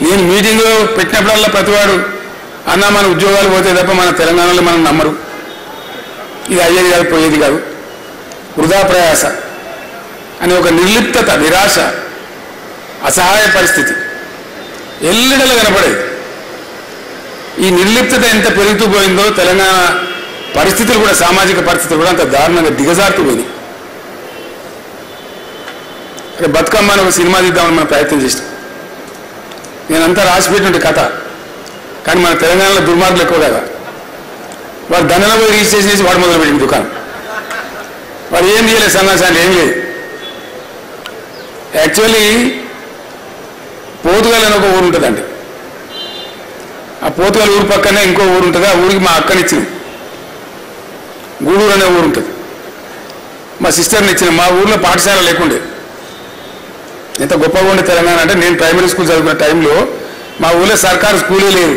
నేను మీటింగ్లో పెట్టినప్పుడల్లా ప్రతివాడు అన్న మన ఉద్యోగాలు పోతే తప్ప మన తెలంగాణలో మనం నమ్మరు, ఇది అయ్యేది కాదు పోయేది కాదు, వృధా ప్రయాస అని ఒక నిర్లిప్తత, నిరాశ, అసహాయ పరిస్థితి ఎల్లడలో కనపడేది. ఈ నిర్లిప్తత ఎంత పెరుగుతూ పోయిందో తెలంగాణ పరిస్థితులు కూడా, సామాజిక పరిస్థితులు కూడా అంత దారుణంగా దిగజారుతూ పోయింది. అరే బతుకమ్మ అని ఒక సినిమా తీద్దామని మనం ప్రయత్నం చేసినాం. నేనంతా రాసిపెట్టినట్టు కథ, కానీ మన తెలంగాణలో దుర్మార్గులు ఎక్కువ కదా. వాడు దండలో పోయి రిజిస్ట్రేషన్ చేసి వాడు మొదలుపెట్టింది దుకాణం. వాడు ఏం చేయలేదు, సన్నాసాలు ఏం లేదు. యాక్చువల్లీ పోతుగల్ అని ఒక ఊరు ఉంటుందండి. ఆ పోతుగల్ ఊరు పక్కనే ఇంకో ఊరు ఉంటుంది. ఆ ఊరికి మా అక్కనిచ్చింది. గూడూరు అనే ఊరు ఉంటుంది. మా సిస్టర్ని ఇచ్చిన. మా ఊర్లో పాఠశాల లేకుండే. ఎంత గొప్పగా ఉండే తెలంగాణ అంటే, నేను ప్రైమరీ స్కూల్ చదువుకున్న టైంలో మా ఊళ్ళో సర్కారు స్కూలే లేదు.